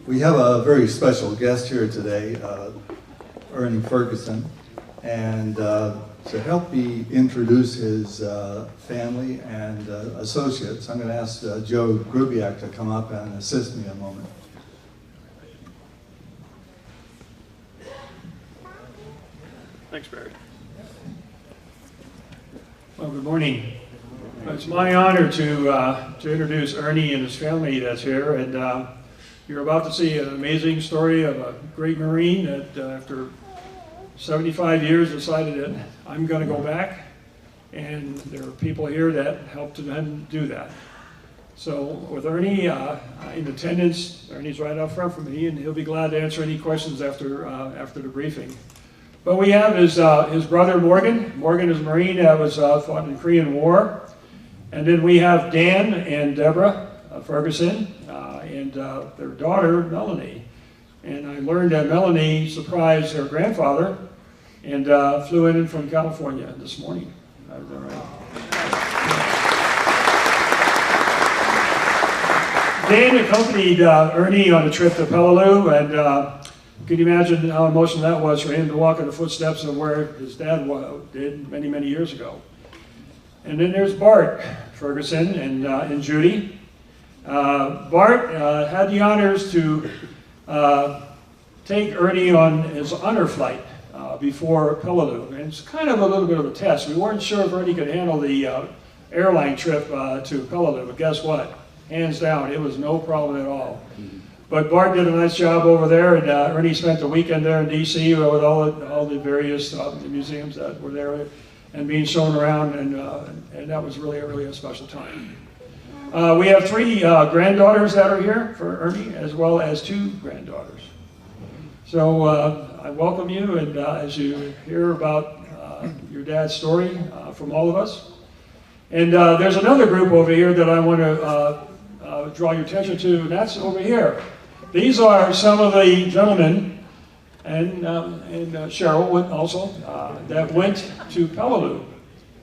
We have a very special guest here today, Ernie Ferguson, and to help me introduce his family and associates, I'm going to ask Joe Grubiak to come up and assist me a moment. Thanks, Barry. Well, good morning. It's my honor to introduce Ernie and his family that's here, and you're about to see an amazing story of a great Marine that after 75 years decided that I'm going to go back, and there are people here that helped him do that. So with Ernie in attendance, Ernie's right up front for me, and he'll be glad to answer any questions after the briefing. But we have his brother Morgan. Morgan is a Marine that was fought in the Korean War. And then we have Dan and Deborah Ferguson and their daughter Melanie. And I learned that Melanie surprised her grandfather and flew in from California this morning. Is that right? Dan accompanied Ernie on a trip to Peleliu, and can you imagine how emotional that was for him to walk in the footsteps of where his dad did many, many years ago. And then there's Bart Ferguson and Judy. Bart had the honors to take Ernie on his honor flight before Peleliu. And it's kind of a little bit of a test. We weren't sure if Ernie could handle the airline trip to Peleliu, but guess what? Hands down, it was no problem at all. But Bart did a nice job over there, and Ernie spent the weekend there in D.C. with all the various museums that were there and being shown around, and that was really a special time. We have 3 granddaughters that are here for Ernie, as well as 2 granddaughters. So I welcome you, and as you hear about your dad's story from all of us. And there's another group over here that I want to draw your attention to, and that's over here. These are some of the gentlemen, and Cheryl went also, that went to Peleliu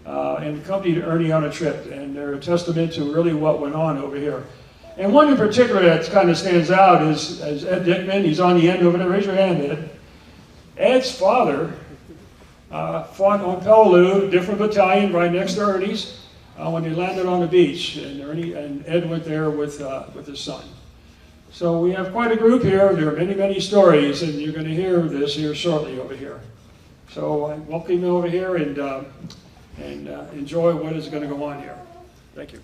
and accompanied Ernie on a trip, and they're a testament to really what went on over here. And one in particular that kind of stands out is Ed Dickman. He's on the end over there. Raise your hand, Ed. Ed's father fought on Peleliu, different battalion right next to Ernie's, when they landed on the beach, and Ed went there with his son. So we have quite a group here. There are many stories, and you're going to hear this here shortly over here. So I welcome you over here and enjoy what is going to go on here. Thank you.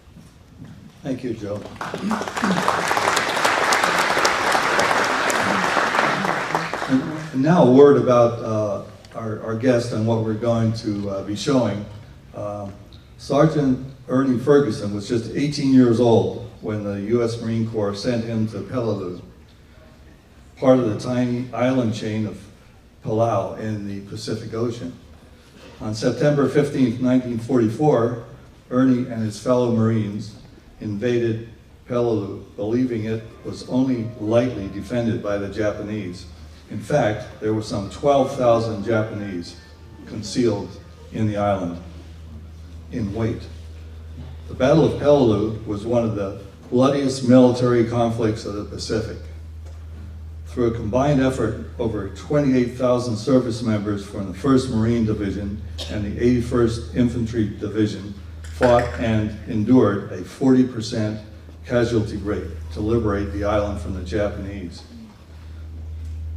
Thank you, Joe. And now a word about our guest and what we're going to be showing. Sergeant Ernie Ferguson was just 18 years old when the U.S. Marine Corps sent him to Peleliu, part of the tiny island chain of Palau in the Pacific Ocean. On September 15, 1944, Ernie and his fellow Marines invaded Peleliu, believing it was only lightly defended by the Japanese. In fact, there were some 12,000 Japanese concealed in the island in wait. The Battle of Peleliu was one of the bloodiest military conflicts of the Pacific. Through a combined effort, over 28,000 service members from the 1st Marine Division and the 81st Infantry Division fought and endured a 40% casualty rate to liberate the island from the Japanese.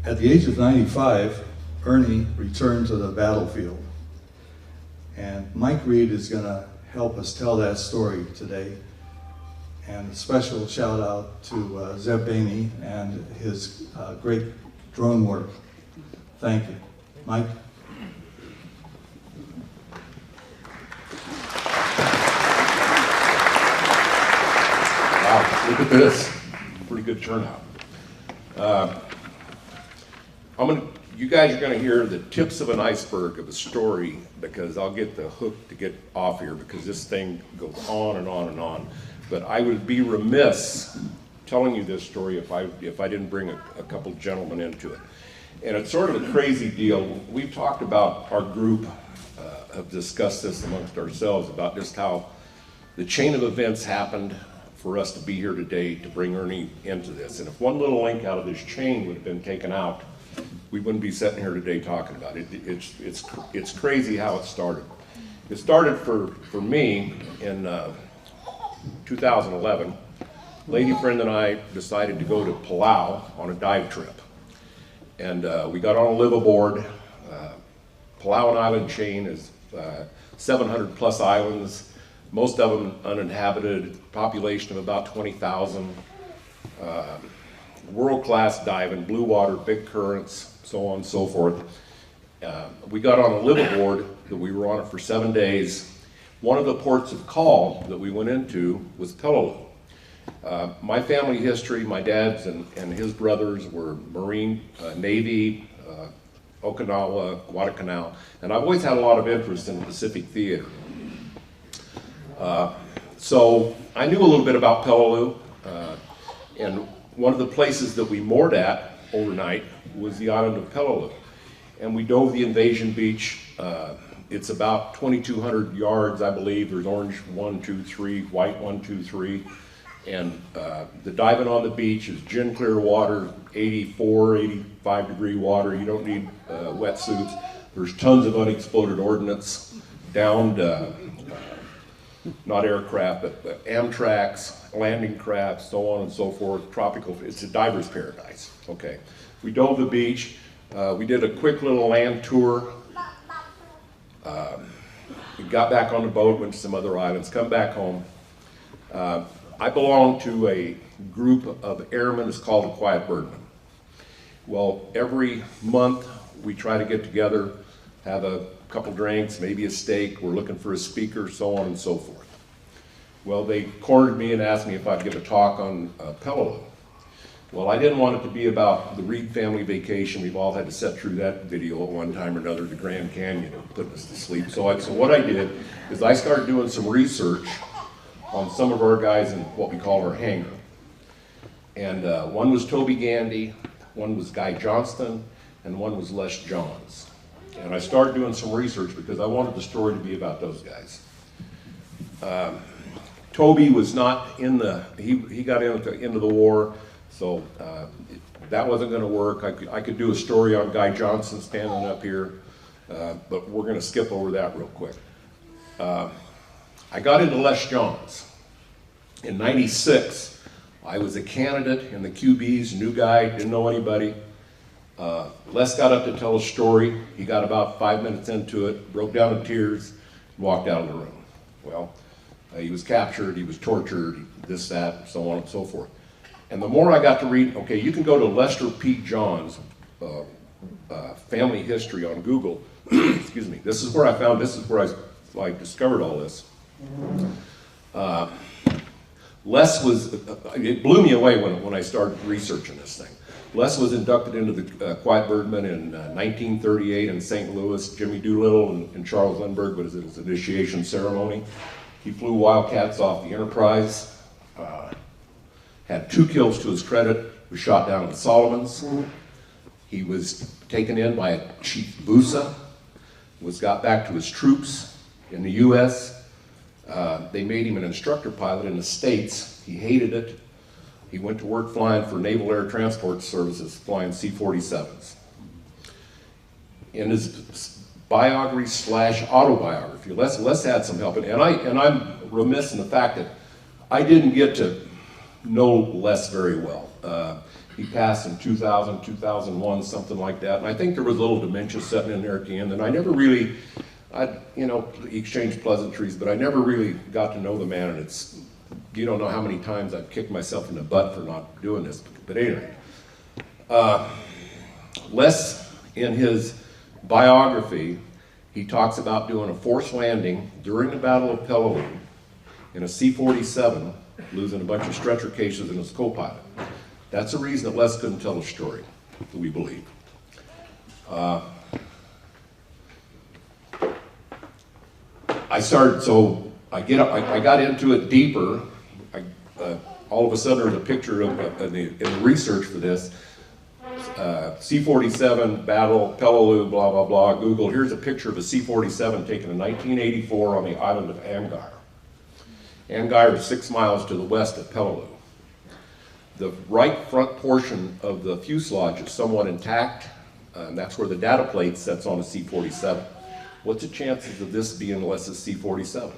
At the age of 95, Ernie returned to the battlefield. And Mike Reed is going to help us tell that story today. And a special shout out to Zeb Bainey and his great drone work. Thank you. Mike? Wow, look at this. Pretty good turnout. You guys are going to hear the tips of an iceberg of a story, because I'll get the hook to get off here, because this thing goes on and on and on. But I would be remiss telling you this story if I didn't bring a couple gentlemen into it. And it's sort of a crazy deal. We've talked about, our group have discussed this amongst ourselves, about just how the chain of events happened for us to be here today to bring Ernie into this. And if one little link out of this chain would have been taken out, we wouldn't be sitting here today talking about it. It's crazy how it started. It started for me in 2011. Lady friend and I decided to go to Palau on a dive trip. And we got on a liveaboard. Palau Island chain is 700 plus islands, most of them uninhabited, population of about 20,000. World-class diving, blue water, big currents, so on and so forth. We got on a liveaboard that we were on it for 7 days. One of the ports of call that we went into was Peleliu. My family history, my dad's and his brothers were Marine, Navy, Okinawa, Guadalcanal, and I've always had a lot of interest in the Pacific theater. So I knew a little bit about Peleliu, and one of the places that we moored at overnight was the island of Peleliu. And we dove the invasion beach. It's about 2,200 yards, I believe. There's orange 1, 2, 3, white 1, 2, 3. And the diving on the beach is gin clear water, 84, 85 degree water. You don't need wetsuits. There's tons of unexploded ordnance, downed, not aircraft, but Amtraks, landing crafts, so on and so forth, tropical. It's a diver's paradise, okay. We dove the beach. We did a quick little land tour. We got back on the boat, went to some other islands, come back home. I belong to a group of airmen. It's called the Quiet Birdmen. Well, every month we try to get together, have a couple drinks, maybe a steak. We're looking for a speaker, so on and so forth. Well, they cornered me and asked me if I'd give a talk on Peleliu. Well, I didn't want it to be about the Reed family vacation. We've all had to sit through that video at one time or another, the Grand Canyon, and putting us to sleep. So what I did is I started doing some research on some of our guys in what we call our hangar. And one was Toby Gandy, one was Guy Johnston, and one was Les Johns. And I started doing some research because I wanted the story to be about those guys. Toby was not in the, he got into the war, so that wasn't gonna work. I could do a story on Guy Johnston standing up here, but we're gonna skip over that real quick. I got into Les Johns. In '96, I was a candidate in the QBs, new guy, didn't know anybody. Les got up to tell a story. He got about 5 minutes into it, broke down in tears, and walked out of the room. Well, he was captured, he was tortured, this, that, so on and so forth. And the more I got to read, okay, you can go to Lester P. Johns' family history on Google. Excuse me. This is where I found, this is where I discovered all this. Les was, it blew me away when I started researching this thing. Les was inducted into the Quiet Birdmen in 1938 in St. Louis. Jimmy Doolittle and Charles Lindbergh was at his initiation ceremony. He flew Wildcats off the Enterprise, had 2 kills to his credit, was shot down in Solomons. He was taken in by Chief Busa, got back to his troops in the US. They made him an instructor pilot in the States. He hated it. He went to work flying for Naval Air Transport Services, flying C-47s. In his biography / autobiography, Les had some help, and I'm remiss in the fact that I didn't get to know Les very well. He passed in 2000, 2001, something like that, and I think there was a little dementia setting in there at the end, and I never really, exchanged pleasantries, but I never really got to know the man, and it's, you don't know how many times I've kicked myself in the butt for not doing this, but anyway. Les, in his biography, he talks about doing a forced landing during the Battle of Peleliu in a C-47, losing a bunch of stretcher cases and his co-pilot. That's the reason that Les couldn't tell a story, that we believe. I got into it deeper. All of a sudden there's a picture of, in the research for this, C-47 battle, Peleliu, blah, blah, blah, Google. Here's a picture of a C-47 taken in 1984 on the island of Angar. Angar is 6 miles to the west of Peleliu. The right front portion of the fuselage is somewhat intact, and that's where the data plate sets on a C-47. What's the chances of this being less than C-47?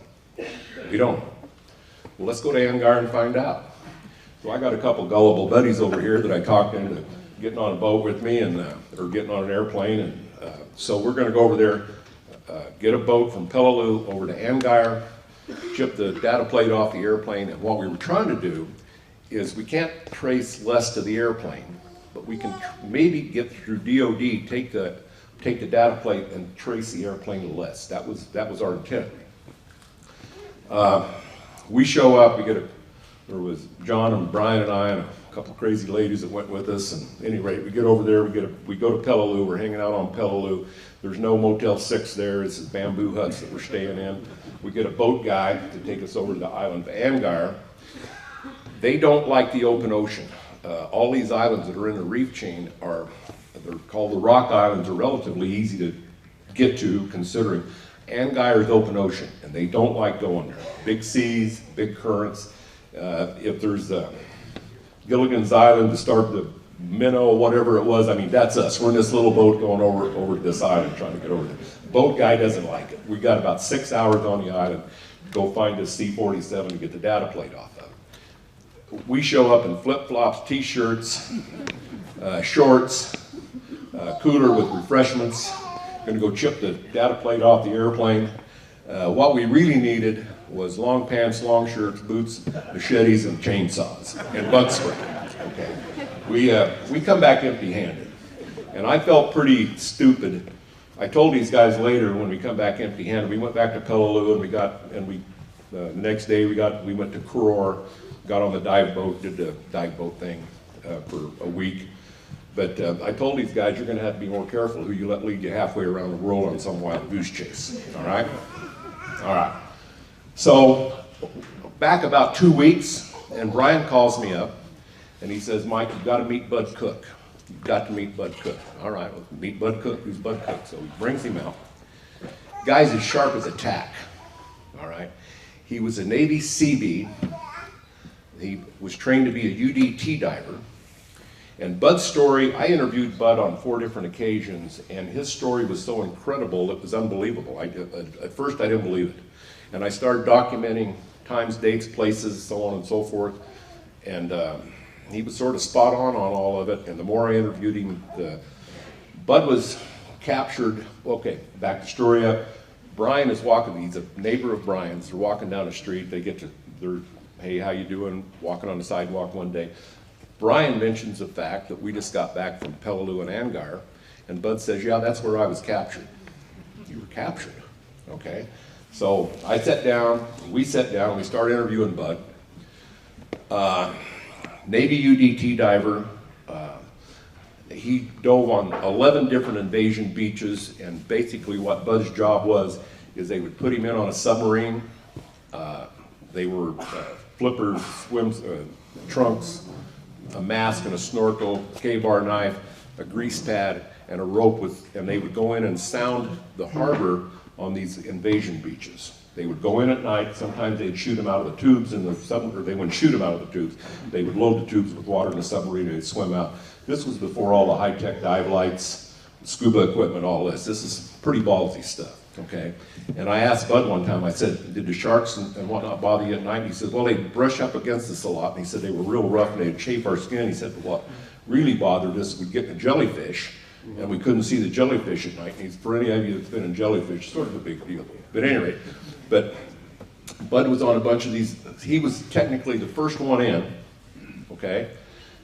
We don't know. Well, let's go to Angar and find out. So I got a couple gullible buddies over here that I talked into getting on a boat with me and or getting on an airplane, and so we're going to go over there, get a boat from Peleliu over to Angar, chip the data plate off the airplane, and what we were trying to do is we can't trace less to the airplane, but we can maybe get through DOD, take the data plate and trace the airplane to less. That was our intent. We show up, there was John and Brian and I and a couple of crazy ladies that went with us, and at any rate, we get over there, we go to Peleliu, we're hanging out on Peleliu. There's no Motel 6 there, it's bamboo huts that we're staying in. We get a boat guy to take us over to the island of Angar. They don't like the open ocean. All these islands that are in the reef chain they're called the Rock Islands, are relatively easy to get to, considering Angar is open ocean, and they don't like going there. Big seas, big currents. If there's Gilligan's Island to start the minnow, whatever it was, I mean, that's us. We're in this little boat going over to this island trying to get over there. Boat guy doesn't like it. We got about 6 hours on the island to go find a C-47 to get the data plate off of. We show up in flip-flops, t-shirts, shorts, cooler with refreshments. Gonna go chip the data plate off the airplane. What we really needed was long pants, long shirts, boots, machetes, and chainsaws, and bug spray. Okay. We come back empty-handed, and I felt pretty stupid. I told these guys later when we come back empty-handed, we went back to Peleliu, and the next day we went to Kilroy, got on the dive boat, did the dive boat thing for a week. But I told these guys, you're going to have to be more careful who you let lead you halfway around the world on some wild goose chase. All right? All right. So back about 2 weeks, and Brian calls me up, and he says, Mike, you've got to meet Bud Cook. You've got to meet Bud Cook. All right, well, meet Bud Cook. Who's Bud Cook? So he brings him out. Guy's as sharp as a tack. All right? He was a Navy Seabee. He was trained to be a UDT diver. And Bud's story, I interviewed Bud on 4 different occasions, and his story was so incredible, it was unbelievable. At first, I didn't believe it. And I started documenting times, dates, places, so on and so forth. And he was sort of spot on all of it. And the more I interviewed him, Bud was captured. Okay, back the story up. Brian is walking, he's a neighbor of Brian's. They're walking down the street. They're, hey, how you doing? Walking on the sidewalk one day. Brian mentions the fact that we just got back from Peleliu and Angar, and Bud says, yeah, that's where I was captured. You were captured, okay? So I sat down, we started interviewing Bud. Navy UDT diver. He dove on 11 different invasion beaches, and basically what Bud's job was is they would put him in on a submarine. They were flippers, trunks, a mask and a snorkel, K-bar knife, a grease pad, and a rope and they would go in and sound the harbor on these invasion beaches. They would go in at night, sometimes they'd shoot them out of the tubes in the submarine, or they wouldn't shoot them out of the tubes. They would load the tubes with water in the submarine and they'd swim out. This was before all the high-tech dive lights, scuba equipment, all this. This is pretty ballsy stuff, okay? And I asked Bud one time, I said, did the sharks and whatnot bother you at night? And he said, well, they'd brush up against us a lot. And he said, they were real rough and they'd chafe our skin. He said, but what really bothered us, we'd get the jellyfish and we couldn't see the jellyfish at night. And for any of you that's been in jellyfish, sort of a big deal. But anyway, Bud was on a bunch of these. He was technically the first one in, okay?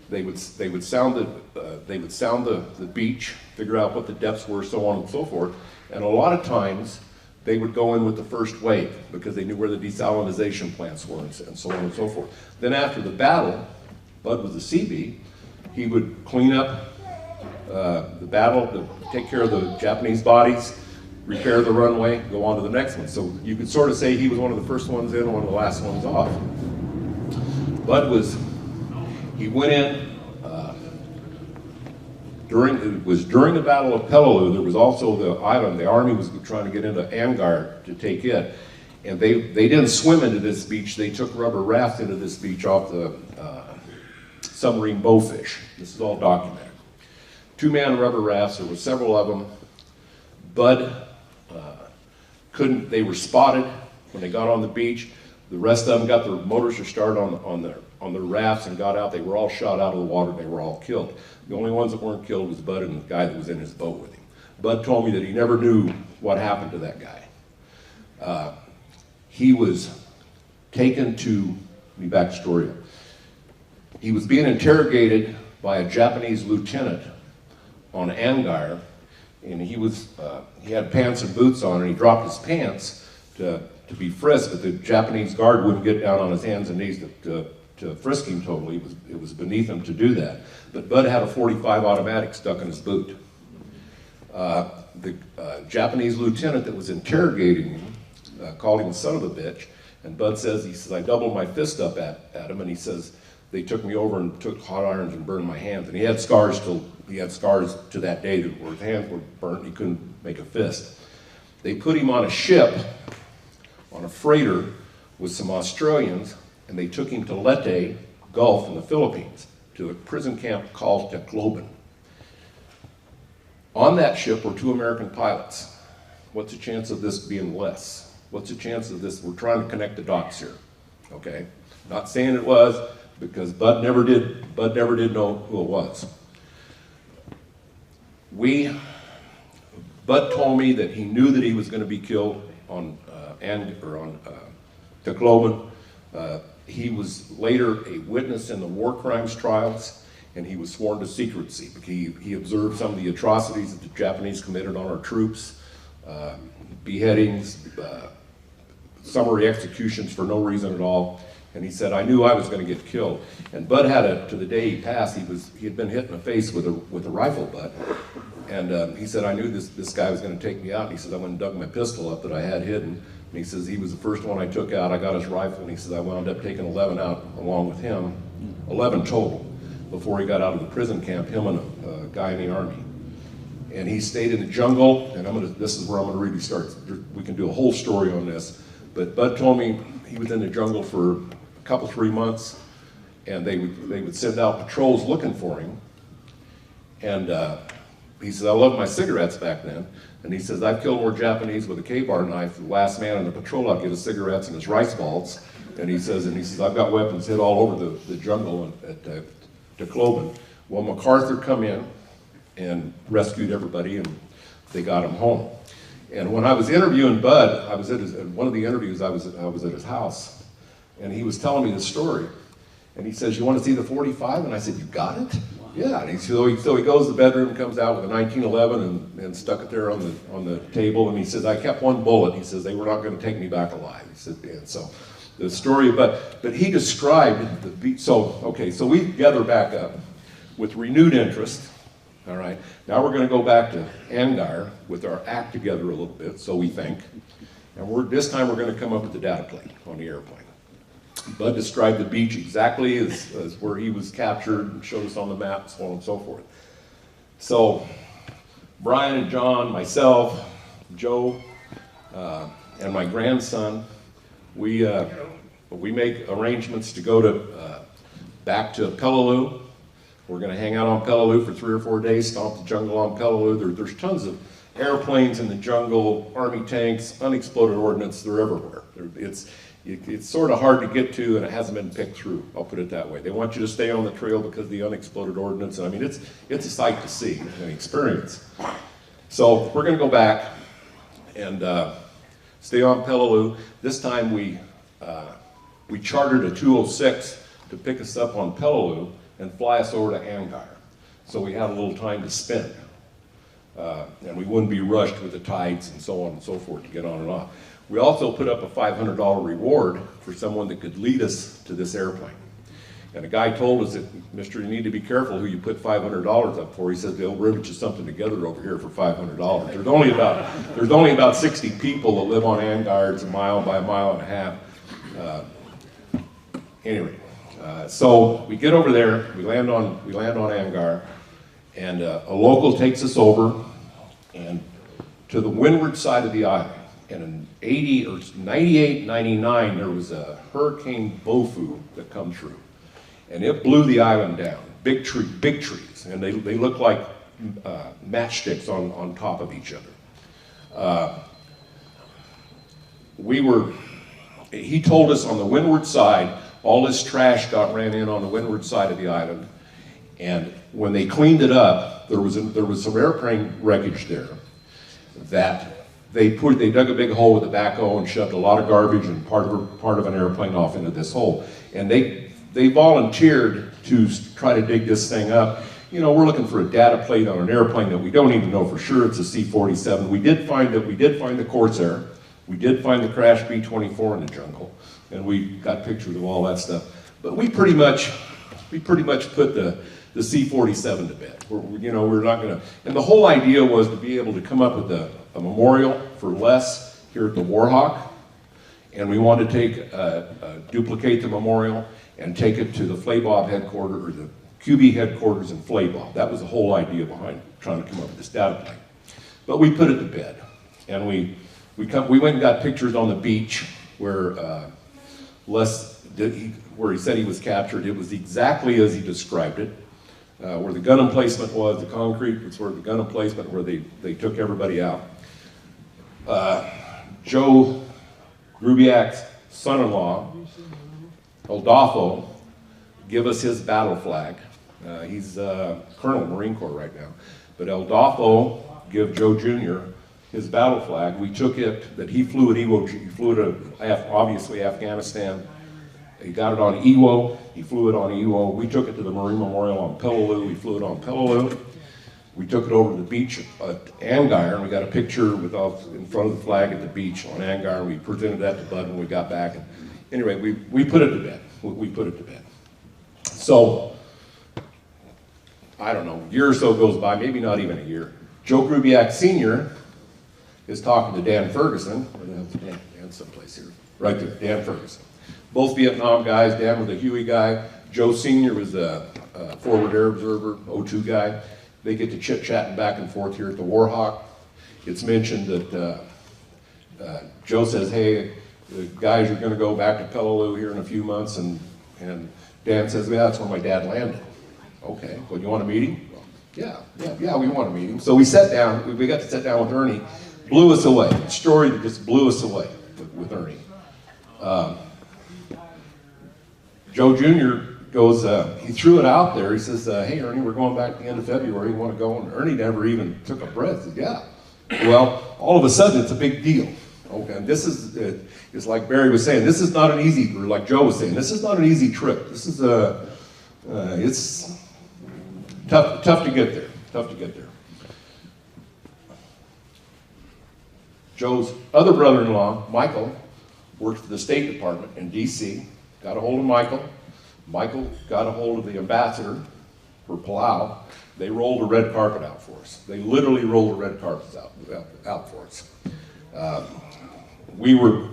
They would sound the beach, figure out what the depths were, so on and so forth. And a lot of times, they would go in with the first wave because they knew where the desalinization plants were and so on and so forth. Then after the battle, Bud was a Seabee. He would clean up the battle, to take care of the Japanese bodies, repair the runway, go on to the next one. So you could sort of say he was one of the first ones in, one of the last ones off. Bud he went in, during the Battle of Peleliu. There was also the island, the Army was trying to get into Angar to take it. And they didn't swim into this beach, they took rubber rafts into this beach off the submarine bowfish. This is all documented. Two-man rubber rafts, there were several of them. Bud they were spotted when they got on the beach. The rest of them got their motors started on their rafts and got out. They were all shot out of the water, they were all killed. The only ones that weren't killed was Bud and the guy that was in his boat with him. Bud told me that he never knew what happened to that guy. He was taken to, let me back the story up. He was being interrogated by a Japanese lieutenant on Angire, and he had pants and boots on, and he dropped his pants to be frisked, but the Japanese guard wouldn't get down on his hands and knees to frisk him totally. It was beneath him to do that. But Bud had a .45 automatic stuck in his boot. The Japanese lieutenant that was interrogating him called him a son of a bitch, and Bud says, I doubled my fist up at him, and he says, they took me over and took hot irons and burned my hands. And he had scars to that day where his hands were burnt and he couldn't make a fist. They put him on a ship, on a freighter with some Australians, and they took him to Leyte Gulf in the Philippines, to a prison camp called Tacloban. On that ship were 2 American pilots. What's the chance of this being less? What's the chance of this? We're trying to connect the dots here, okay? Not saying it was, because Bud never did know who it was. Bud told me that he knew that he was going to be killed on Tacloban. He was later a witness in the war crimes trials, and he was sworn to secrecy. He observed some of the atrocities that the Japanese committed on our troops, beheadings, summary executions for no reason at all. And he said, I knew I was going to get killed. And Bud to the day he passed, he had been hit in the face with a rifle butt. And he said, I knew this guy was going to take me out. And he said, I went and dug my pistol up that I had hidden. And he says, he was the first one I took out. I got his rifle, and he says, I wound up taking 11 out along with him, 11 total, before he got out of the prison camp, him and a guy in the Army. And he stayed in the jungle, and this is where I'm going to really start. We can do a whole story on this. But Bud told me he was in the jungle for a couple, 3 months, and they would send out patrols looking for him. And he said, I loved my cigarettes back then. And he says, I've killed more Japanese with a K-bar knife. The last man in the patrol, I'd get his cigarettes and his rice balls. And he says, I've got weapons hid all over the jungle at Tacloban. Well, MacArthur come in and rescued everybody, and they got him home. And when I was interviewing Bud, I was at one of the interviews, I was at his house, and he was telling me the story. And he says, you want to see the 45? And I said, you got it? Wow. Yeah. And so he goes to the bedroom, comes out with a 1911 and stuck it there on the table. And he says, I kept one bullet. He says, they were not going to take me back alive. He said, and so the story, but he described the beat. So we gather back up with renewed interest. All right. Now we're going to go back to Angire with our act together a little bit, so we think. And this time we're going to come up with the data plane on the airplane. Bud described the beach exactly as where he was captured and showed us on the map, so on and so forth. So Brian and John, myself, Joe, and my grandson, we make arrangements to go to back to Peleliu. We're going to hang out on Peleliu for 3 or 4 days, stomp the jungle on Peleliu. There's tons of airplanes in the jungle, Army tanks, unexploded ordnance, they're everywhere. It's sort of hard to get to, and it hasn't been picked through, I'll put it that way. They want you to stay on the trail because of the unexploded ordnance, and I mean, it's a sight to see, an experience. So we're going to go back and stay on Peleliu. This time we chartered a 206 to pick us up on Peleliu and fly us over to Angire. So we had a little time to spend. And we wouldn't be rushed with the tides and so on and so forth to get on and off. We also put up a $500 reward for someone that could lead us to this airplane. And a guy told us that, Mister, you need to be careful who you put $500 up for. He said, they'll rivet you something together over here for $500. There's only about 60 people that live on Angire. It's a mile by a mile and a half. Anyway, so we get over there, we land on Angire, and a local takes us over and to the windward side of the island. and in 80 or 98, 99, there was a Hurricane Bofu that come through. And it blew the island down. Big trees. And they look like matchsticks on top of each other. He told us on the windward side, all this trash ran in on the windward side of the island. And when they cleaned it up, there was some airplane wreckage there that they dug a big hole with a backhoe and shoved a lot of garbage and part of an airplane off into this hole. And they volunteered to try to dig this thing up. You know, we're looking for a data plate on an airplane that we don't even know for sure it's a C-47. We did find the Corsair. We did find the crashed B-24 in the jungle, and we got pictures of all that stuff. But we pretty much put the C-47 to bed. We're not gonna, and the whole idea was to be able to come up with a memorial for Les here at the Warhawk, and we wanted to duplicate the memorial and take it to the Flaybob headquarters, or the QB headquarters in Flaybob. That was the whole idea behind trying to come up with this data plane. But we put it to bed, and we went and got pictures on the beach where where he said he was captured. It was exactly as he described it. Where the gun emplacement was, the concrete was where the gun emplacement, where they took everybody out. Joe Grubiak's son-in-law, Eldolfo, give us his battle flag. He's Colonel Marine Corps right now. But Eldolfo give Joe Jr. his battle flag. We took it, that he flew at Iwo, he flew to obviously Afghanistan. He got it on Iwo, he flew it on Iwo. We took it to the Marine Memorial on Peleliu, we flew it on Peleliu. We took it over to the beach at Angar, and we got a picture in front of the flag at the beach on Angar, and we presented that to Bud when we got back. And anyway, we put it to bed. We put it to bed. So, I don't know, a year or so goes by, maybe not even a year. Joe Grubiak Sr. is talking to Dan Ferguson. Dan someplace here. Right there, Dan Ferguson. Both Vietnam guys. Dan was a Huey guy. Joe Sr. was a forward air observer, O2 guy. They get to chit-chatting back and forth here at the Warhawk. It's mentioned that Joe says, hey, the guys are going to go back to Peleliu here in a few months, and Dan says, yeah, that's where my dad landed. Okay, well, you want to meet him? Yeah, we want to meet him. So we sat down, we got to sit down with Ernie, blew us away. A story that just blew us away with Ernie. Joe Jr. goes, he threw it out there. He says, hey, Ernie, we're going back at the end of February. You want to go? And Ernie never even took a breath. He said, yeah. Well, all of a sudden, it's a big deal. Okay, and this is, it's like Barry was saying, this is not an easy, or like Joe was saying, this is not an easy trip. This is it's tough to get there, tough to get there. Joe's other brother-in-law, Michael, worked for the State Department in D.C., got a hold of Michael. Michael got a hold of the ambassador for Palau. They rolled a red carpet out for us. They literally rolled the red carpets out for us. We were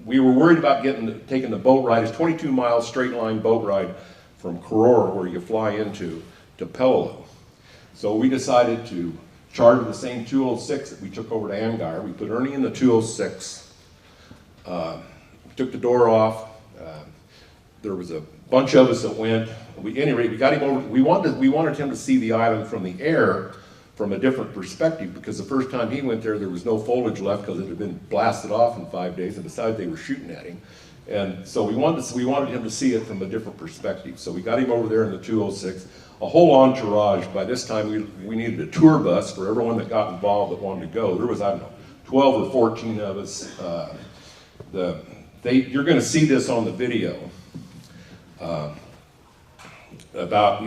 worried about taking the boat ride. It's a 22-mile straight line boat ride from Kilroy, where you fly into, to Peleliu. So we decided to charter the same 206 that we took over to Angar. We put Ernie in the 206. Took the door off. There was a bunch of us that went. Anyway, we got him over. We wanted him to see the island from the air, from a different perspective, because the first time he went there was no foliage left because it had been blasted off in 5 days, and decided they were shooting at him. And so we wanted him to see it from a different perspective. So we got him over there in the 206. A whole entourage. By this time, we needed a tour bus for everyone that got involved that wanted to go. There was, I don't know, 12 or 14 of us. You're going to see this on the video about,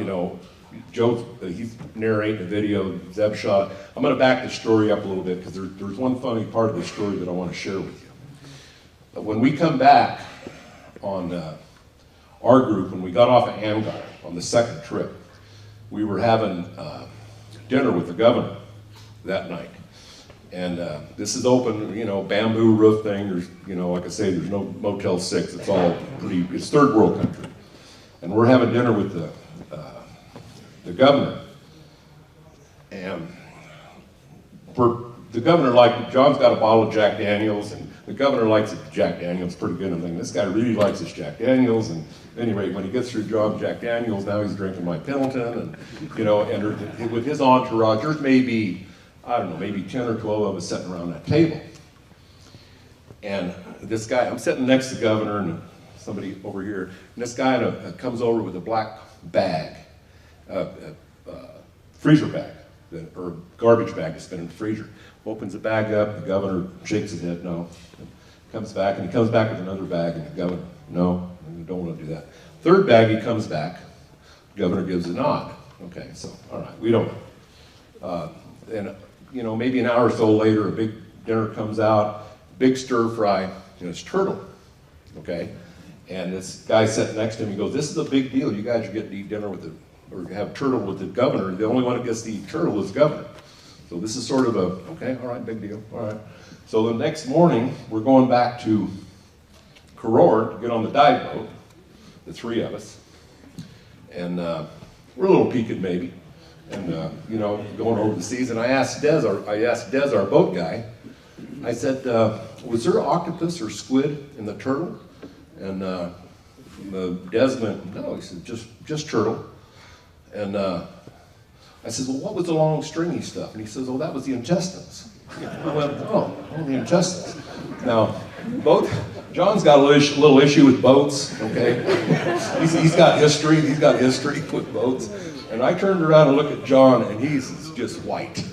Joe, he's narrating the video, Zeb shot. I'm going to back the story up a little bit because there's one funny part of the story that I want to share with you. When we come back on our group, when we got off of Angar on the second trip, we were having dinner with the governor that night. And this is open, bamboo roof thing. There's, like I say, there's no Motel 6. It's all it's third world country. And we're having dinner with the governor. And the the governor liked, John's got a bottle of Jack Daniels, and the governor likes it, Jack Daniels pretty good. I'm thinking, this guy really likes his Jack Daniels, and at any rate, when he gets through John Jack Daniels, now he's drinking my Pendleton, and, you know, and with his entourage, there's maybe, I don't know, maybe 10 or 12 of us sitting around that table. And this guy, I'm sitting next to the governor and somebody over here, and this guy comes over with a black bag, freezer bag, or garbage bag that's been in the freezer. Opens the bag up, the governor shakes his head, no. Comes back, and he comes back with another bag, and the governor, no, I don't want to do that. Third bag, he comes back, the governor gives a nod. Okay, so, all right, we don't. And, you know, maybe an hour or so later, a big dinner comes out, big stir fry, and it's turtle, okay? And this guy sitting next to him, he goes, this is a big deal. You guys are getting to eat dinner with or have turtle with the governor. The only one that gets to eat turtle is the governor. So this is sort of a, okay, all right, big deal, all right. So the next morning, we're going back to Kilroy to get on the dive boat, the three of us. And we're a little peaked maybe. And, you know, going over the seas. And I asked Des, our boat guy, I said, was there octopus or squid in the turtle? And Des went, no, he said, just turtle. And I said, well, what was the long stringy stuff? And he says, oh, that was the intestines. I went, oh, the intestines. Now, John's got a little issue with boats, okay? He's got history with boats. And I turned around and looked at John, and he's just white.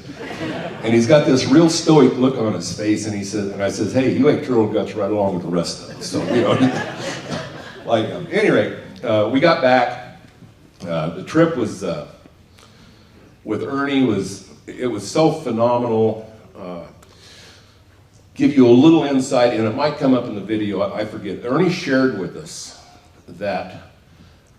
And he's got this real stoic look on his face, and I says, hey, you ate turtle guts right along with the rest of them. So, you know, like, at any rate, we got back. The trip was, with Ernie, it was so phenomenal. Give you a little insight, and it might come up in the video, I forget. Ernie shared with us that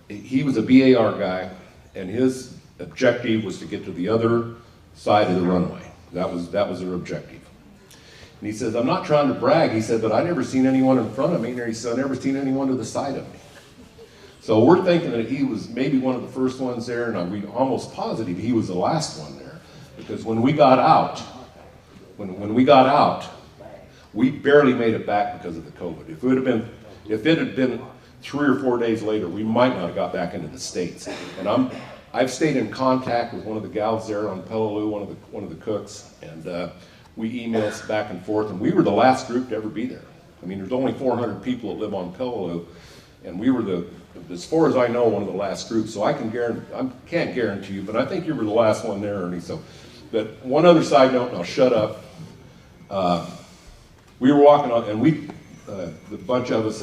he was a BAR guy, and his objective was to get to the other side of the runway. That was their objective. And he says, I'm not trying to brag, he said, but I never seen anyone in front of me, and he said, I never seen anyone to the side of me. So we're thinking that he was maybe one of the first ones there, and we're almost positive he was the last one there. Because when we got out, we barely made it back because of the COVID. If it had been 3 or 4 days later, we might not have got back into the States. And I've stayed in contact with one of the gals there on Peleliu, one of the cooks, and we emailed back and forth, and we were the last group to ever be there. I mean, there's only 400 people that live on Peleliu, and we were as far as I know, one of the last groups. So I can't guarantee you, but I think you were the last one there, Ernie. So, but one other side note, and I'll shut up. We were walking on, and the bunch of us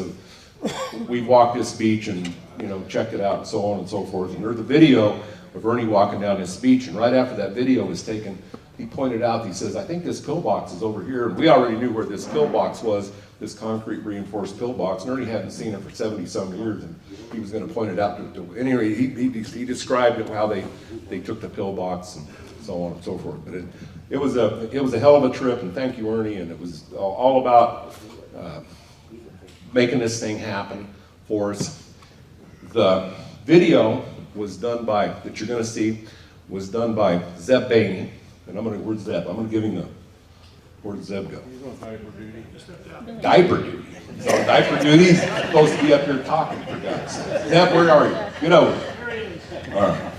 we walked this beach and, you know, checked it out and so on and so forth. And there's a video of Ernie walking down this beach, and right after that video was taken, he pointed out, he says, I think this pillbox is over here. And we already knew where this pillbox was, this concrete reinforced pillbox, and Ernie hadn't seen it for 70-some years, and he was going to point it out. Anyway, he described it, how they took the pillbox and so on and so forth. But it was a hell of a trip, and thank you, Ernie, and it was all about making this thing happen for us. The video was done that you're going to see, was done by Zeb Bainey. And where's Zeb? I'm going to give him where'd Zeb go? He's on diaper duty. Diaper duty. So diaper duty, he's supposed to be up here talking, for God's sake. Zeb, where are you? Get over. All right.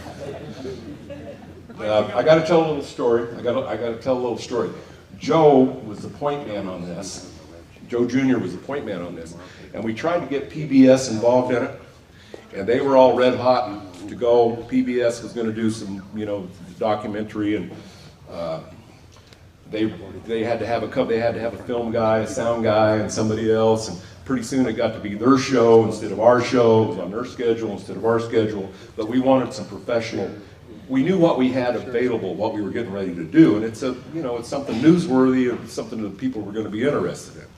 I got to tell a little story. I got to tell a little story. Joe was the point man on this. Joe Jr. was the point man on this. And we tried to get PBS involved in it. And they were all red hot to go. PBS was going to do some, you know, documentary, and they had to have a film guy, a sound guy, and somebody else. And pretty soon it got to be their show instead of our show. It was on their schedule instead of our schedule. But we wanted some professional. We knew what we had available, what we were getting ready to do, and it's something newsworthy, and something that people were going to be interested in.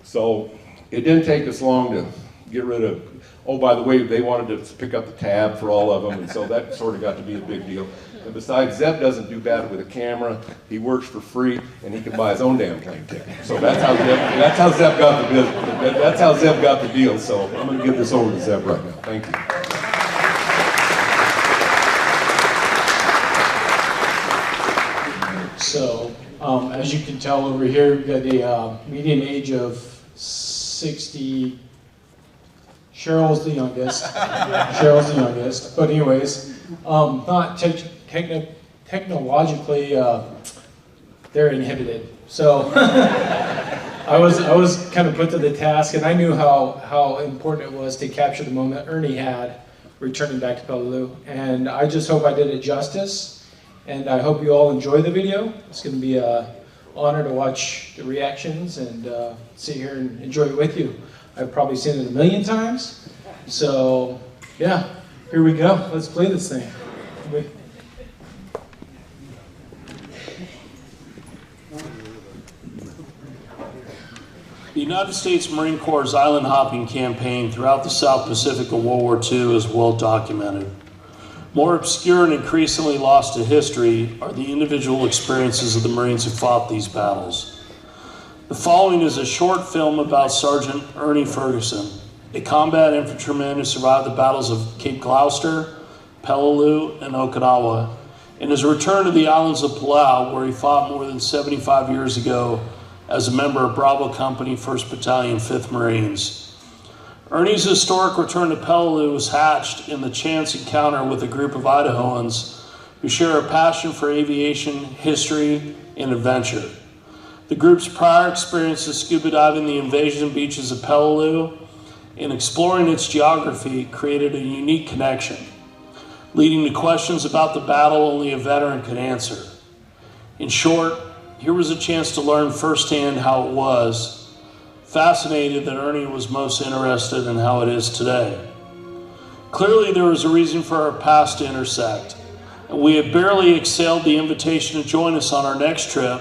So it didn't take us long to get rid of. Oh, by the way, they wanted to pick up the tab for all of them, and so that sort of got to be a big deal. And besides, Zeb doesn't do bad with a camera. He works for free, and he can buy his own damn plane ticket. So that's how Zeb got the business. That's how Zeb got the deal. So I'm going to give this over to Zeb right now. Thank you. So As you can tell over here, we've got a median age of 60. Cheryl's the youngest. Cheryl's the youngest. But anyways, not technologically, they're inhibited. So I was kind of put to the task, and I knew how important it was to capture the moment Ernie had returning back to Peleliu. And I just hope I did it justice. And I hope you all enjoy the video. It's going to be an honor to watch the reactions and sit here and enjoy it with you. I've probably seen it a million times. So, yeah, here we go. Let's play this thing. The United States Marine Corps' island hopping campaign throughout the South Pacific of World War II is well documented. More obscure and increasingly lost to history are the individual experiences of the Marines who fought these battles. The following is a short film about Sergeant Ernie Ferguson, a combat infantryman who survived the battles of Cape Gloucester, Peleliu, and Okinawa, and his return to the islands of Palau, where he fought more than 75 years ago as a member of Bravo Company, 1st Battalion, 5th Marines. Ernie's historic return to Peleliu was hatched in the chance encounter with a group of Idahoans who share a passion for aviation, history, and adventure. The group's prior experiences scuba diving the invasion beaches of Peleliu and exploring its geography created a unique connection, leading to questions about the battle only a veteran could answer. In short, here was a chance to learn firsthand how it was, fascinated that Ernie was most interested in how it is today. Clearly there was a reason for our paths to intersect, and we had barely exhaled the invitation to join us on our next trip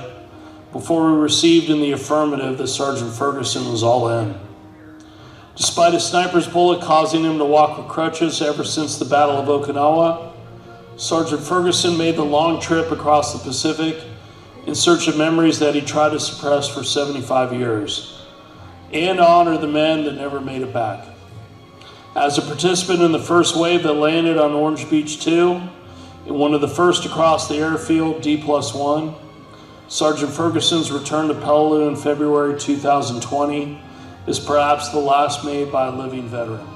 before we received in the affirmative that Sergeant Ferguson was all in. Despite a sniper's bullet causing him to walk with crutches ever since the Battle of Okinawa, Sergeant Ferguson made the long trip across the Pacific in search of memories that he tried to suppress for 75 years. And honor the men that never made it back. As a participant in the first wave that landed on Orange Beach 2, and one of the first to cross the airfield D+1, Sergeant Ferguson's return to Peleliu in February 2020 is perhaps the last made by a living veteran.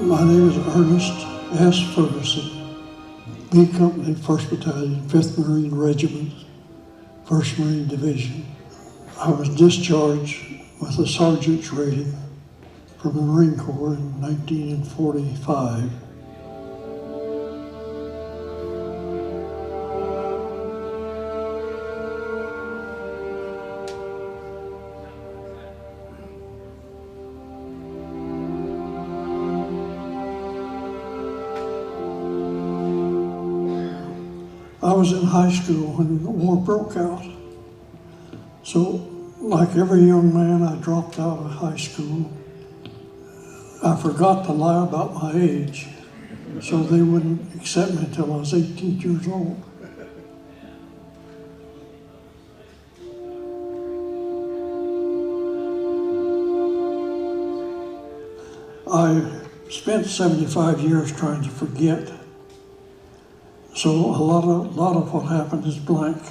My name is Ernest S. Ferguson, B Company, 1st Battalion, 5th Marine Regiment, 1st Marine Division. I was discharged with a sergeant's rating from the Marine Corps in 1945. I was in high school when the war broke out. So, like every young man, I dropped out of high school. I forgot to lie about my age, so they wouldn't accept me until I was 18 years old. I spent 75 years trying to forget. So a lot of what happened is blank.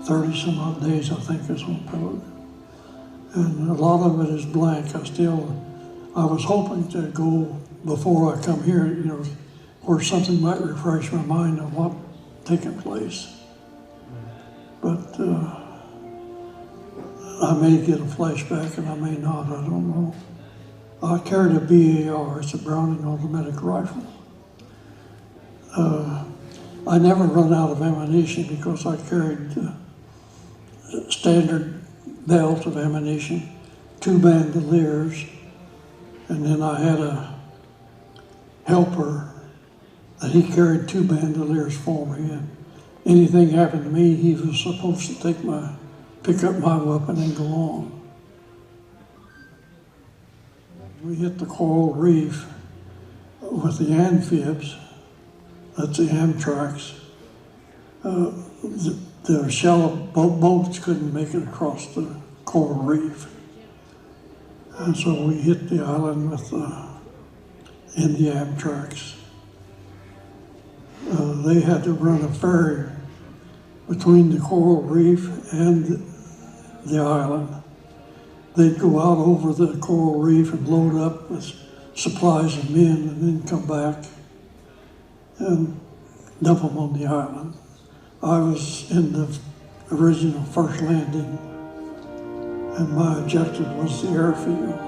30 some odd days, I think, is on Peleliu. And a lot of it is blank. I was hoping to go before I come here, where something might refresh my mind on what taken place. But I may get a flashback and I may not, I don't know. I carried a BAR, it's a Browning automatic rifle. I never run out of ammunition because I carried standard belt of ammunition, 2 bandoliers, and then I had a helper that he carried 2 bandoliers for me. And anything happened to me, he was supposed to pick up my weapon and go on. We hit the coral reef with the amphibs, that's the Amtraks. The shallow boats couldn't make it across the coral reef. And so we hit the island with in the Amtraks. They had to run a ferry between the coral reef and the island. They'd go out over the coral reef and load up with supplies and men and then come back and dump them on the island. I was in the original first landing, and my objective was the airfield.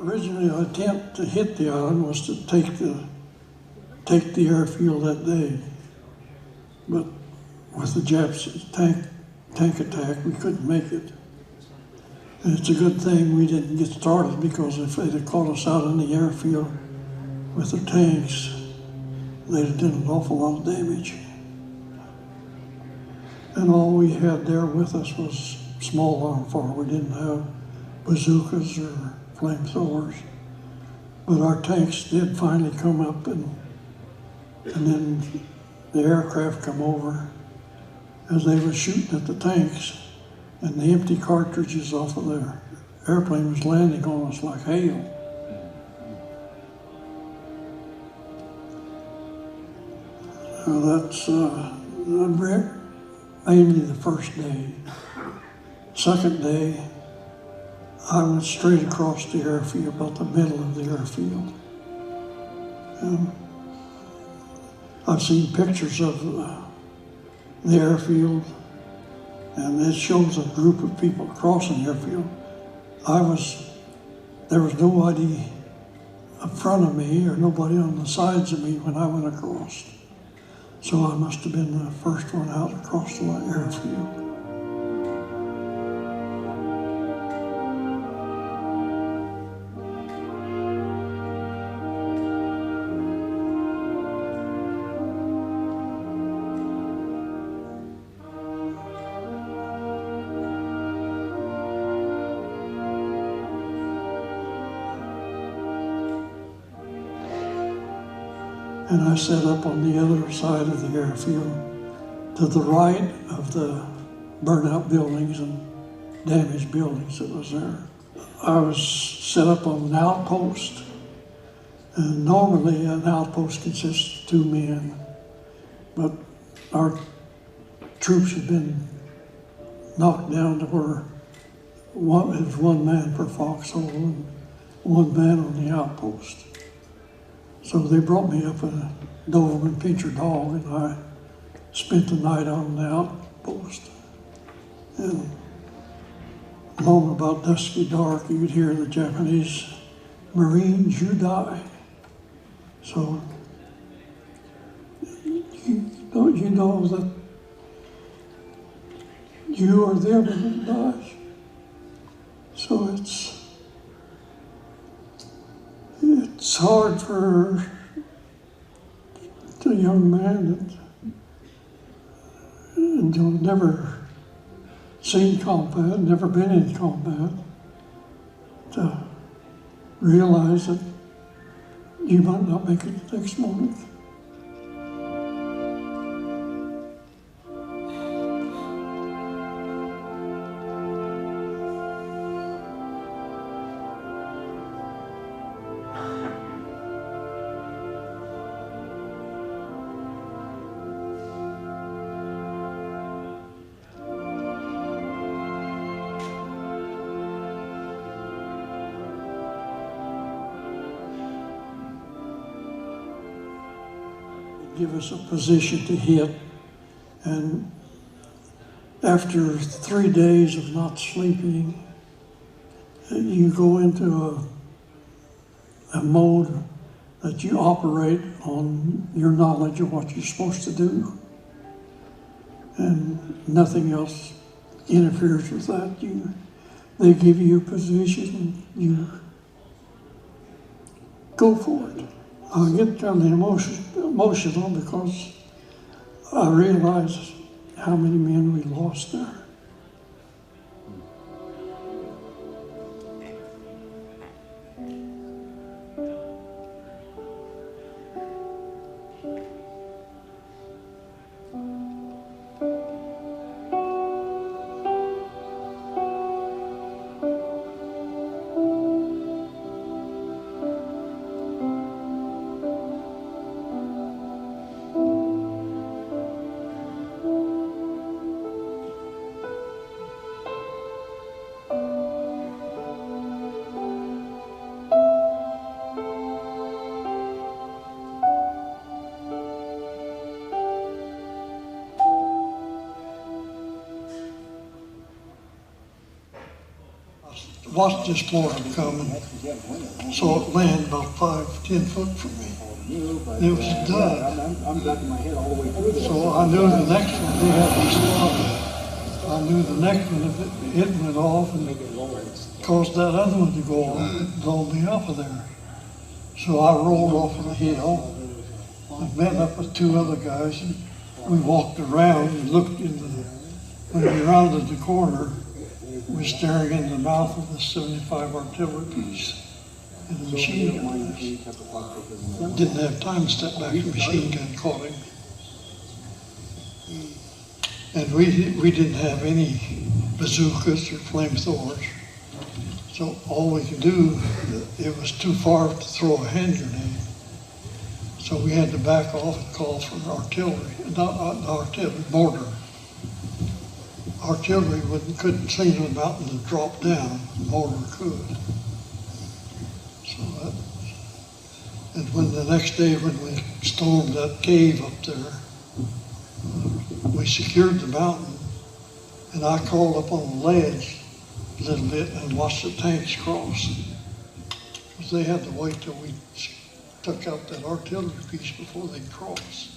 Originally, our attempt to hit the island was to take the airfield that day, but with the Japs' tank attack, we couldn't make it. And it's a good thing we didn't get started, because if they'd have caught us out in the airfield with the tanks, they'd have done an awful lot of damage. And all we had there with us was small arm fire. We didn't have bazookas or flamethrowers, but our tanks did finally come up, and then the aircraft come over as they were shooting at the tanks, and the empty cartridges off of their airplane was landing on us like hail. That's mainly the first day. Second day, I went straight across the airfield, about the middle of the airfield. And I've seen pictures of the airfield, and it shows a group of people crossing the airfield. There was nobody in front of me or nobody on the sides of me when I went across. So I must have been the first one out across the airfield. And I set up on the other side of the airfield, to the right of the burnt-out buildings and damaged buildings that was there. I was set up on an outpost, and normally an outpost consists of 2 men, but our troops had been knocked down to where it was 1 man per foxhole and 1 man on the outpost. So they brought me up a Doberman Pinscher dog, and I spent the night on the outpost. And along about dusky dark, you'd hear the Japanese, "Marines, you die." So, don't you know that you or them are going to die? So it's hard for a young man that never seen combat, never been in combat, to realize that you might not make it the next moment. Give us a position to hit, and after 3 days of not sleeping, you go into a mode that you operate on your knowledge of what you're supposed to do. And nothing else interferes with that. They give you a position, you go for it. I get kind of emotional because I realize how many men we lost there. Watched this morning coming, saw it land about 5-10 foot from me. It was done. So I knew the next one, they had me spotted. I knew the next one, if it went off and caused that other one to go on, it blow me off of there. So I rolled off of the hill. I met up with 2 other guys, and we walked around and looked into when we rounded the corner, we're staring in the mouth of the 75 artillery piece and the machine gun. Didn't have time to step back, the machine gun caught him. And we didn't have any bazookas or flamethrowers. So all we could do, it was too far to throw a hand grenade. So we had to back off and call for artillery, not artillery, mortar. Artillery couldn't see the mountain to drop down, mortar could. So and when the next day when we stormed that cave up there, we secured the mountain, and I crawled up on the ledge a little bit and watched the tanks cross. Because they had to wait till we took out that artillery piece before they crossed.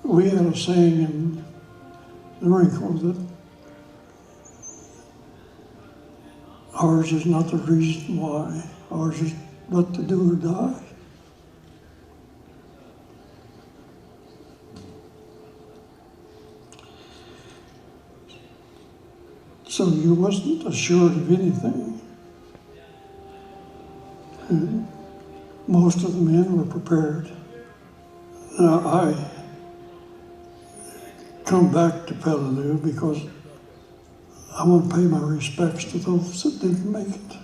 We had a saying in the Marine Corps that ours is not the reason why. Ours is but to do or die. So you wasn't assured of anything. And most of the men were prepared. Now I come back to Peleliu because I want to pay my respects to those that didn't make it.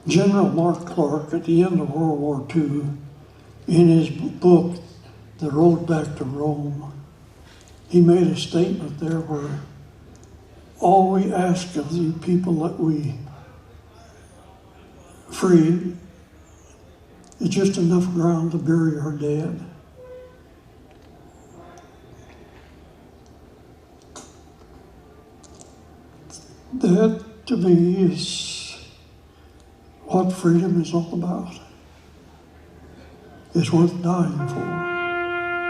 General Mark Clark, at the end of World War II, in his book, The Road Back to Rome, he made a statement there where all we ask of the people that we free is just enough ground to bury our dead. That, to me, is what freedom is all about. It's worth dying for.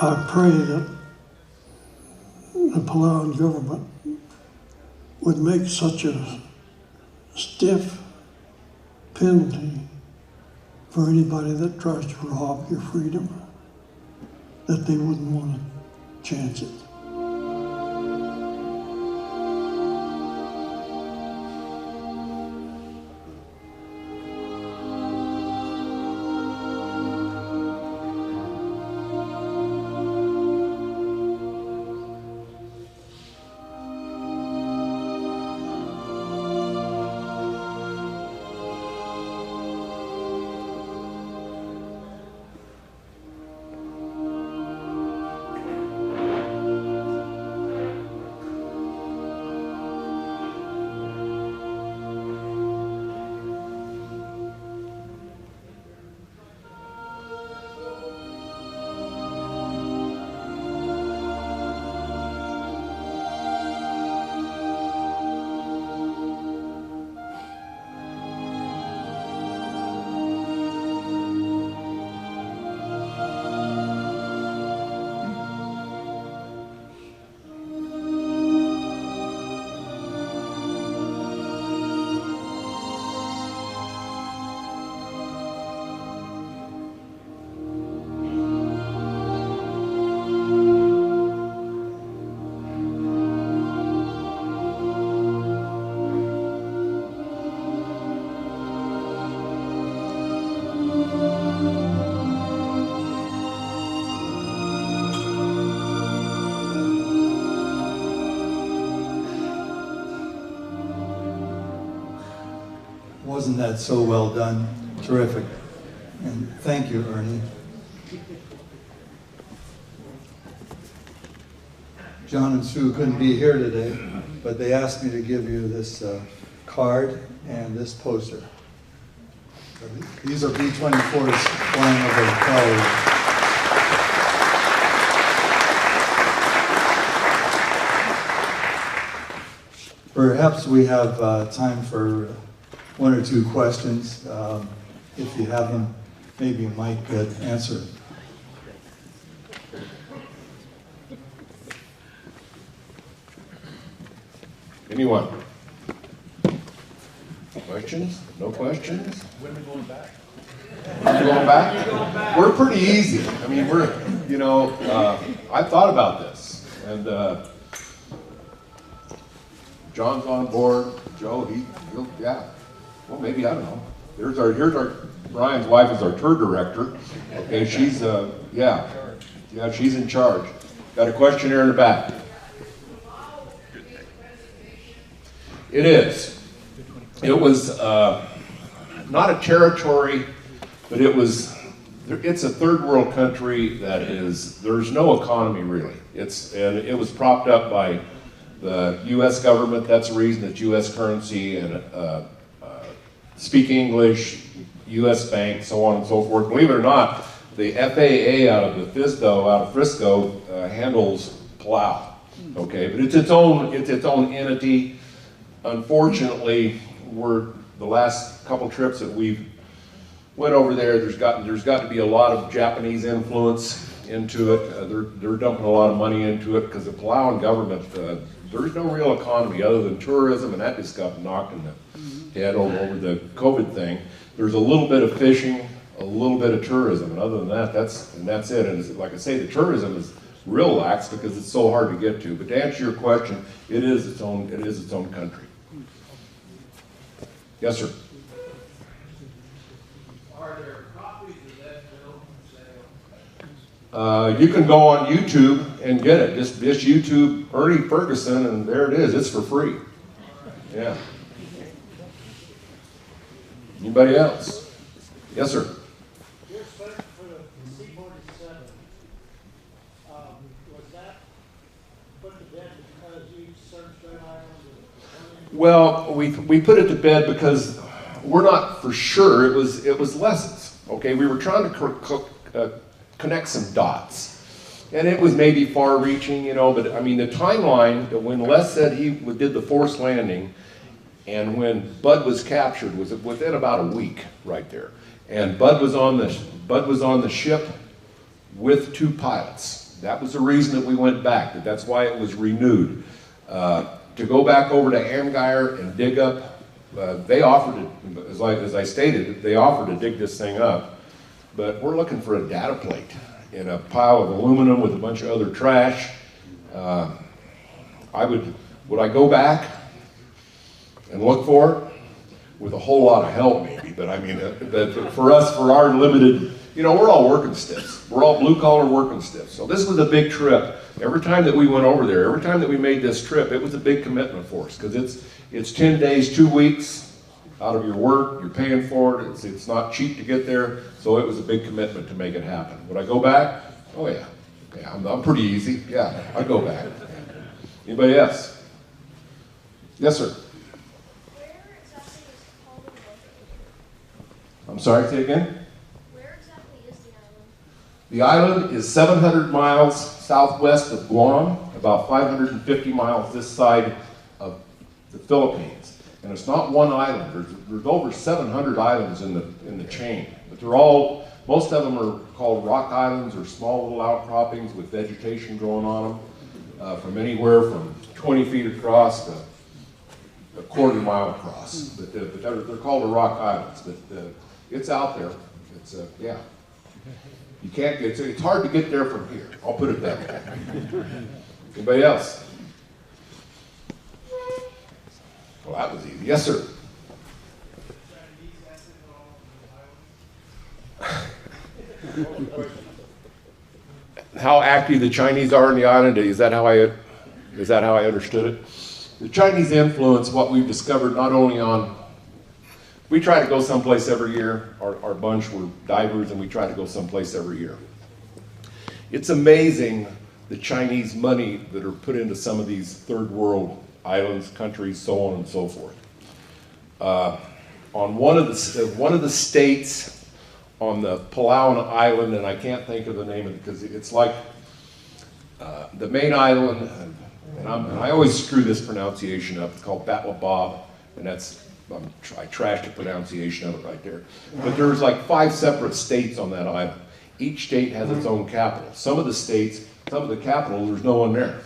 I pray that the Peleliu government would make such a stiff penalty for anybody that tries to rob your freedom that they wouldn't want to chance it. Wasn't that so well done? Terrific. And thank you, Ernie. John and Sue couldn't be here today, but they asked me to give you this card and this poster. So these are B-24s flying over Peleliu. Perhaps we have time for one or two questions. If you have them, maybe Mike could answer. Anyone? Questions? No questions? When are we going back? Are we going back? We're pretty easy. I mean, I thought about this, and John's on board. Joe, he'll, yeah. Well, maybe, I don't know. Here's our, Brian's wife is our tour director. Okay, she's, yeah, she's in charge. Got a question here in the back. It is. It was not a territory, but it's a third world country that there's no economy really. And it was propped up by the U.S. government. That's the reason it's U.S. currency and speak English, U.S. bank, so on and so forth. Believe it or not, the FAA out of Frisco, handles Palau. Okay, but it's its own entity. Unfortunately, the last couple trips that we've went over there, there's got to be a lot of Japanese influence into it. They're dumping a lot of money into it because the Palauan government, there's no real economy other than tourism, and that just got knocked in the head over the COVID thing. There's a little bit of fishing, a little bit of tourism, and other than that, that's it. And like I say, the tourism is real lax because it's so hard to get to. But to answer your question, it is its own country. Yes, sir. Are there copies of that film for sale? You can go on YouTube and get it. Just YouTube Ernie Ferguson, and there it is. It's for free. Yeah. Anybody else? Yes, sir. Your search for the C-47, was that put to bed because you searched that island? Well, we put it to bed because we're not for sure. It was lessons. Okay, we were trying to connect some dots, and it was maybe far-reaching, But I mean, the timeline that when Les said he did the forced landing, and when Bud was captured was within about a week, right there. And Bud was on the ship with two pilots. That was the reason that we went back. That's why it was renewed. To go back over to Amgire and dig up, they offered to, as I stated, they offered to dig this thing up, but we're looking for a data plate in a pile of aluminum with a bunch of other trash. Would I go back and look for it? With a whole lot of help maybe, but I mean, for us, for our limited, you know, we're all working stiffs. We're all blue collar working stiffs. So this was a big trip. Every time that we went over there, every time that we made this trip, it was a big commitment for us, because it's 10 days, 2 weeks out of your work, you're paying for it, it's not cheap to get there, so it was a big commitment to make it happen. Would I go back? Oh yeah, I'm pretty easy, yeah, I'd go back. Anybody else? Yes, sir. I'm sorry, say again? Where exactly is the island? The island is 700 miles southwest of Guam, about 550 miles this side of the Philippines. And it's not one island. There's over 700 islands in the chain. But they're all, most of them are called rock islands or small little outcroppings with vegetation growing on them, from anywhere from 20 feet across to a quarter mile across. But they're called the rock islands. But it's out there. It's yeah. You can't get. It's hard to get there from here. I'll put it that way. Anybody else? Well, that was easy. Yes, sir. How active the Chinese are in the island? Is that how I understood it? The Chinese influence, what we've discovered, not only on. We try to go someplace every year. Our bunch were divers, and we try to go someplace every year. It's amazing the Chinese money that are put into some of these third world islands, countries, so on and so forth. On one of the states on the Peleliu island, and I can't think of the name of it because it's like the main island, and I always screw this pronunciation up. It's called Batlabab, and that's. I trashed the pronunciation of it right there. But there's like 5 separate states on that island. Each state has its own capital. Some of the states, some of the capital, there's no one there.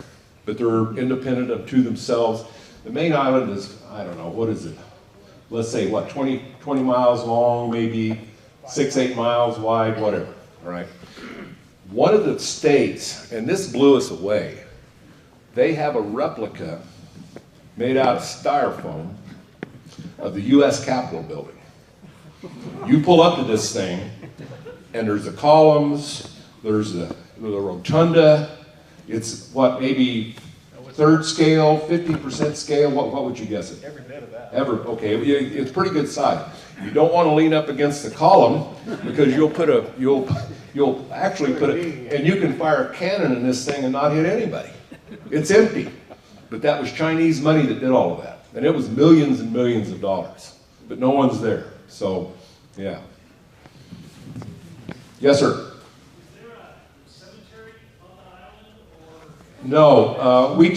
But they're independent unto themselves. The main island is, I don't know, what is it? Let's say, what, 20 miles long, maybe 6-8 miles wide, whatever, all right? One of the states, and this blew us away, they have a replica made out of styrofoam of the U.S. Capitol building. You pull up to this thing, and there's the columns, there's the rotunda. It's what, maybe 3rd scale, 50% scale. What would you guess it? Every bit of that. Okay, it's pretty good size. You don't want to lean up against the column because you'll actually put it, and you can fire a cannon in this thing and not hit anybody. It's empty. But that was Chinese money that did all of that. And it was millions and millions of dollars. But no one's there. So, yeah. Yes, sir. Is there a cemetery on the island, or? No, we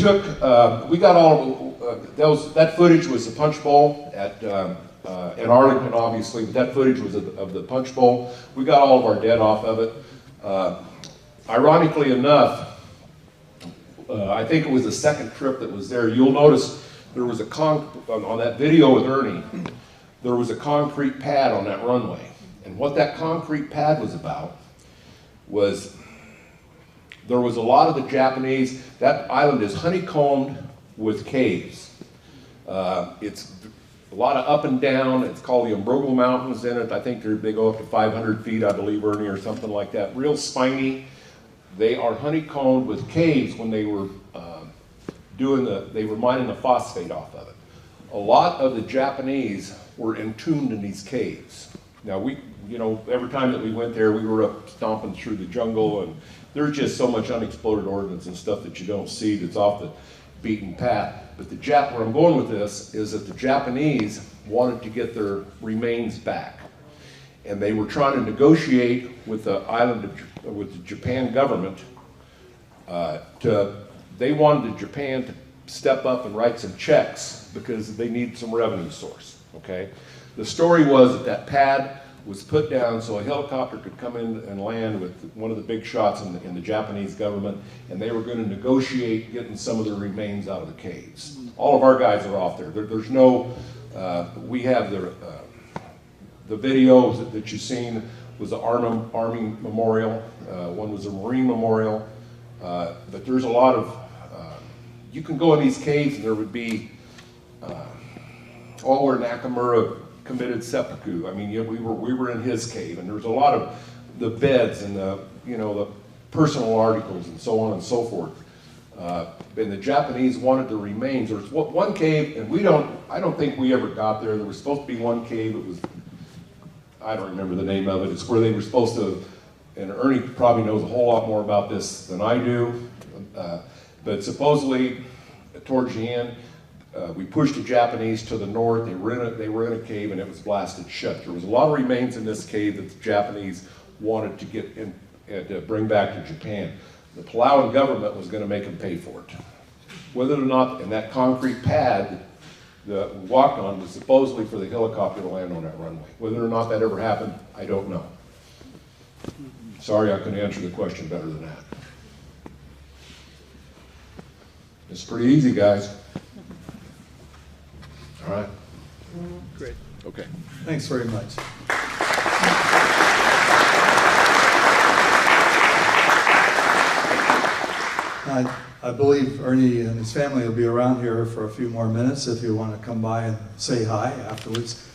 got all of that footage was the punch bowl in Arlington, obviously, but that footage was of the punch bowl. We got all of our dead off of it. Ironically enough, I think it was the second trip that was there. You'll notice there was on that video with Ernie, there was a concrete pad on that runway. And what that concrete pad was about was there was a lot of the Japanese, that island is honeycombed with caves. It's a lot of up and down. It's called the Umbrogle Mountains in it. I think they go up to 500 feet, I believe, Ernie, or something like that. Real spiny. They are honeycombed with caves when they were they were mining the phosphate off of it. A lot of the Japanese were entombed in these caves. Now every time that we went there, we were up stomping through the jungle, and there's just so much unexploded ordnance and stuff that you don't see that's off the beaten path. But where I'm going with this is that the Japanese wanted to get their remains back. And they were trying to negotiate with with the Japan government they wanted Japan to step up and write some checks because they need some revenue source, okay? The story was that pad was put down so a helicopter could come in and land with one of the big shots in the Japanese government, and they were going to negotiate getting some of the remains out of the caves. All of our guys are off there. There's no, we have the videos that you've seen was the Army Memorial, one was a Marine Memorial, but there's a lot of, you can go in these caves and there would be, where Nakamura committed seppuku. I mean, we were in his cave, and there was a lot of the beds and the personal articles and so on and so forth. And the Japanese wanted the remains. There was one cave, and I don't think we ever got there. There was supposed to be one cave. It was, I don't remember the name of it. It's where they were supposed to, and Ernie probably knows a whole lot more about this than I do. But supposedly, towards the end, we pushed the Japanese to the north. They were in a cave, and it was blasted shut. There was a lot of remains in this cave that the Japanese wanted to get in and to bring back to Japan. The Peleliu government was going to make them pay for it. Whether or not, and that concrete pad that we walked on was supposedly for the helicopter to land on that runway. Whether or not that ever happened, I don't know. Sorry, I couldn't answer the question better than that. It's pretty easy, guys. All right? Great. Okay. Thanks very much. I believe Ernie and his family will be around here for a few more minutes if you want to come by and say hi afterwards.